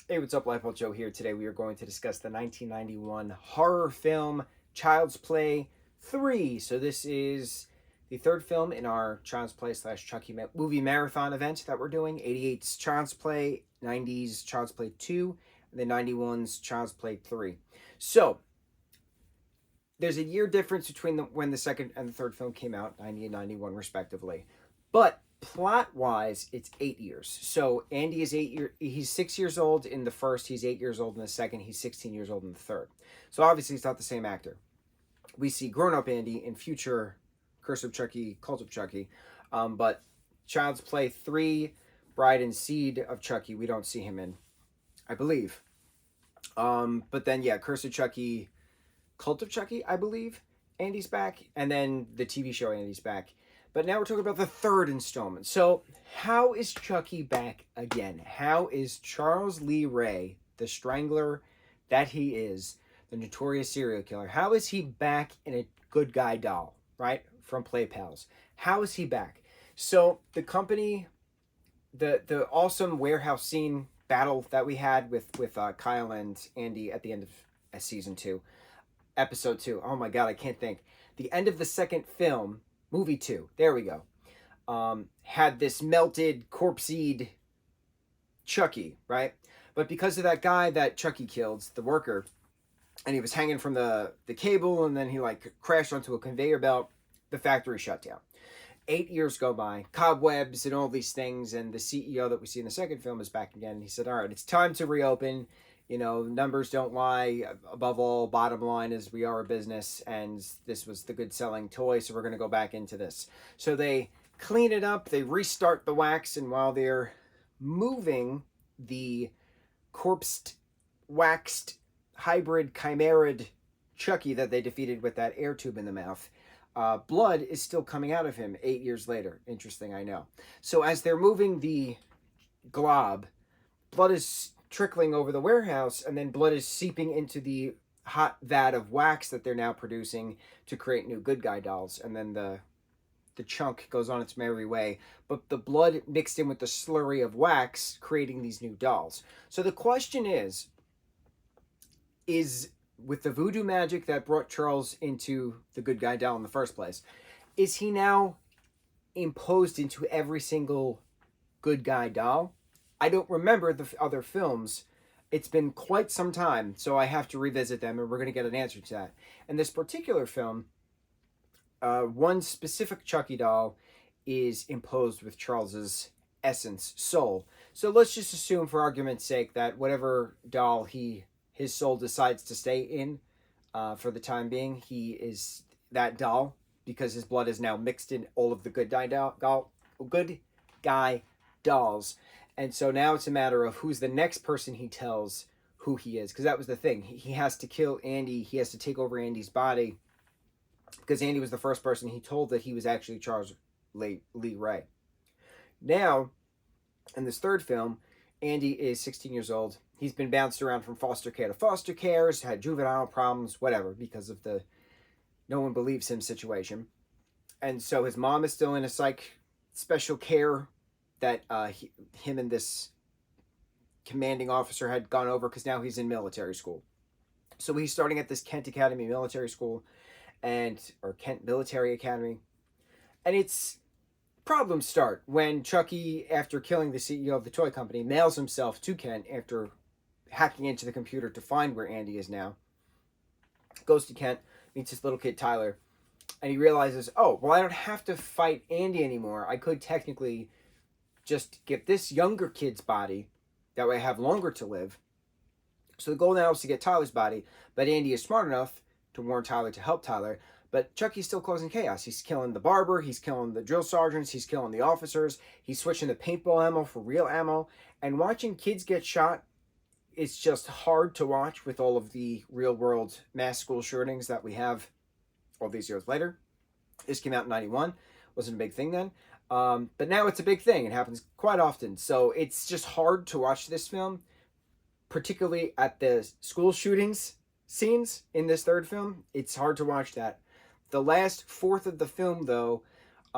Hey, what's up, Lightbolt Joe here. Today we are going to discuss the 1991 horror film Child's Play 3. So this is the third film in our Child's Play / Chucky movie marathon event that we're doing. 88's Child's Play, 90's Child's Play 2, and then 91's Child's Play 3. So there's a year difference between when the second and the third film came out, 90 and 91 respectively. But plot-wise, it's 8 years. So Andy is he's 6 years old in the first, he's 8 years old in the second, he's 16 years old in the third. So obviously he's not the same actor. We see grown-up Andy in future Curse of Chucky, Cult of Chucky. But Child's Play 3, Bride and Seed of Chucky, we don't see him in, I believe. But then, yeah, Curse of Chucky, Cult of Chucky, I believe, Andy's back. And then the TV show Andy's back. But now we're talking about the third installment. So how is Chucky back again? How is Charles Lee Ray, the strangler that he is, the notorious serial killer, how is he back in a good guy doll, right, from Play Pals? How is he back? So the company, the awesome warehouse scene battle that we had with Kyle and Andy at the end of season 2, episode 2. Oh my God, I can't think. The end of the second film, movie 2, there we go, had this melted, corpse-eyed Chucky, right? But because of that guy that Chucky killed, the worker, and he was hanging from the cable, and then he like crashed onto a conveyor belt, the factory shut down. 8 years go by, cobwebs and all these things, and the CEO that we see in the second film is back again, and he said, all right, it's time to reopen. You know, numbers don't lie. Above all, bottom line is we are a business, and this was the good selling toy, so we're going to go back into this. So they clean it up, they restart the wax, and while they're moving the corpsed, waxed, hybrid, chimerid Chucky that they defeated with that air tube in the mouth, blood is still coming out of him 8 years later. Interesting, I know. So as they're moving the glob, blood is trickling over the warehouse, and then blood is seeping into the hot vat of wax that they're now producing to create new good guy dolls. And then the chunk goes on its merry way, but the blood mixed in with the slurry of wax creating these new dolls. So the question is with the voodoo magic that brought Charles into the good guy doll in the first place, is he now imposed into every single good guy doll? I don't remember the other films. It's been quite some time, so I have to revisit them, and we're going to get an answer to that. In this particular film, one specific Chucky doll is imposed with Charles's essence, soul. So let's just assume, for argument's sake, that whatever doll his soul decides to stay in for the time being, he is that doll, because his blood is now mixed in all of the good guy dolls. And so now it's a matter of who's the next person he tells who he is. Because that was the thing. He has to kill Andy. He has to take over Andy's body. Because Andy was the first person he told that he was actually Charles Lee Ray. Now, in this third film, Andy is 16 years old. He's been bounced around from foster care to foster care, had juvenile problems, whatever, because of the no one believes him situation. And so his mom is still in a special care that him and this commanding officer had gone over, because now he's in military school. So he's starting at this Kent Academy military school, or Kent Military Academy. And it's problems start when Chucky, after killing the CEO of the toy company, mails himself to Kent after hacking into the computer to find where Andy is now. Goes to Kent, meets his little kid Tyler, and he realizes, oh, well, I don't have to fight Andy anymore. I could technically just get this younger kid's body. That way I have longer to live. So the goal now is to get Tyler's body, but Andy is smart enough to warn Tyler to help Tyler. But Chucky's still causing chaos. He's killing the barber, he's killing the drill sergeants, he's killing the officers, he's switching the paintball ammo for real ammo. And watching kids get shot, it's just hard to watch with all of the real-world mass school shootings that we have all these years later. This came out in 91. Wasn't a big thing then. But now it's a big thing. It happens quite often. So it's just hard to watch this film, particularly at the school shootings scenes in this third film. It's hard to watch that. The last fourth of the film, though,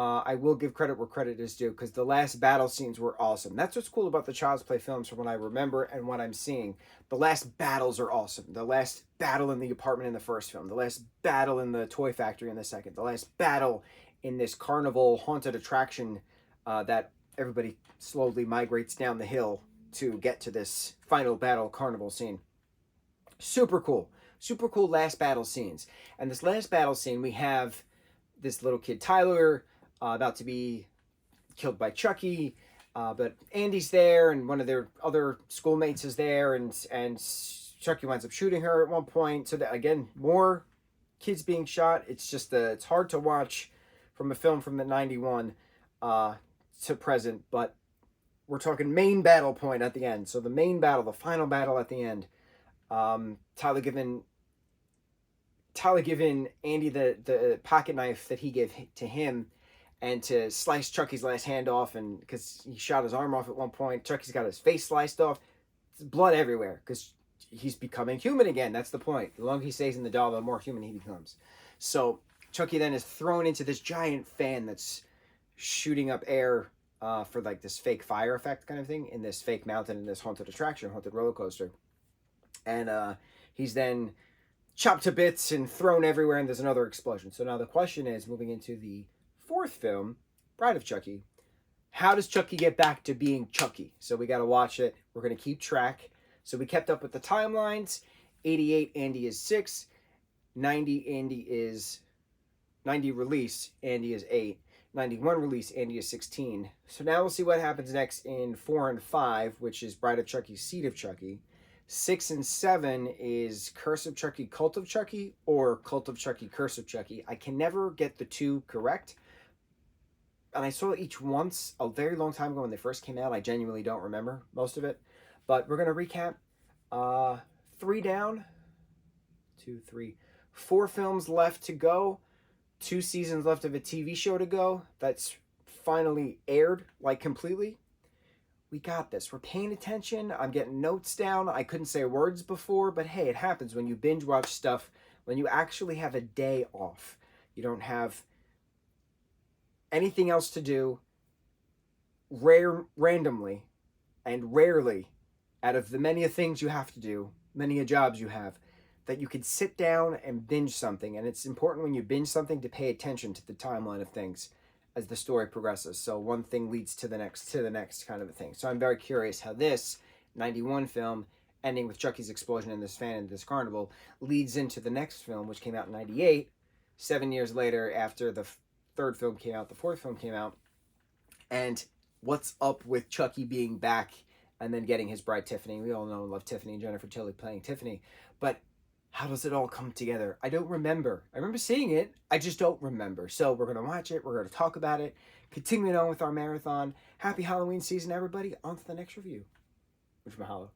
I will give credit where credit is due, because the last battle scenes were awesome. That's what's cool about the Child's Play films from what I remember and what I'm seeing. The last battles are awesome. The last battle in the apartment in the first film, the last battle in the toy factory in the second, the last battle in this carnival haunted attraction that everybody slowly migrates down the hill to get to this final battle carnival scene. Super cool. Super cool last battle scenes. And this last battle scene, we have this little kid, Tyler, about to be killed by Chucky, but Andy's there, and one of their other schoolmates is there, and Chucky winds up shooting her at one point. So that, again, more kids being shot. It's just it's hard to watch from a film from the 91 to present, but we're talking main battle point at the end. So the main battle, the final battle at the end, Tyler giving Andy the pocket knife that he gave to him, and to slice Chucky's last hand off, and because he shot his arm off at one point, Chucky's got his face sliced off. There's blood everywhere because he's becoming human again. That's the point. The longer he stays in the doll, the more human he becomes. So Chucky then is thrown into this giant fan that's shooting up air for like this fake fire effect kind of thing in this fake mountain, in this haunted attraction, haunted roller coaster. And he's then chopped to bits and thrown everywhere, and there's another explosion. So now the question is, moving into the fourth film, Bride of Chucky, how does Chucky get back to being Chucky? So we got to watch it. We're going to keep track. So we kept up with the timelines. 88, Andy is 6. 90 release, Andy is 8. 91 release, Andy is 16. So now we'll see what happens next in 4 and 5, which is Bride of Chucky, Seed of Chucky. 6 and 7 is Curse of Chucky, Cult of Chucky, or Cult of Chucky, Curse of Chucky. I can never get the two correct. And I saw each once a very long time ago when they first came out. I genuinely don't remember most of it. But we're going to recap. 3 down. 2, 3. 4 films left to go. 2 seasons left of a TV show to go. That's finally aired, like, completely. We got this. We're paying attention. I'm getting notes down. I couldn't say words before, but hey, it happens when you binge watch stuff, when you actually have a day off. You don't have anything else to do, randomly and rarely, out of the many things you have to do, many jobs you have, that you could sit down and binge something. And it's important when you binge something to pay attention to the timeline of things as the story progresses. So one thing leads to the next kind of a thing. So I'm very curious how this 91 film, ending with Chucky's explosion in this fan in this carnival, leads into the next film, which came out in 98, 7 years later after the third film came out, the fourth film came out, and what's up with Chucky being back and then getting his bride Tiffany. We all know and love Tiffany, and Jennifer Tilly playing Tiffany, but how does it all come together? I don't remember. I remember seeing it, I just don't remember. So we're going to watch it, we're going to talk about it, continuing on with our marathon. Happy Halloween season, everybody. On to the next review. Mucho mahalo.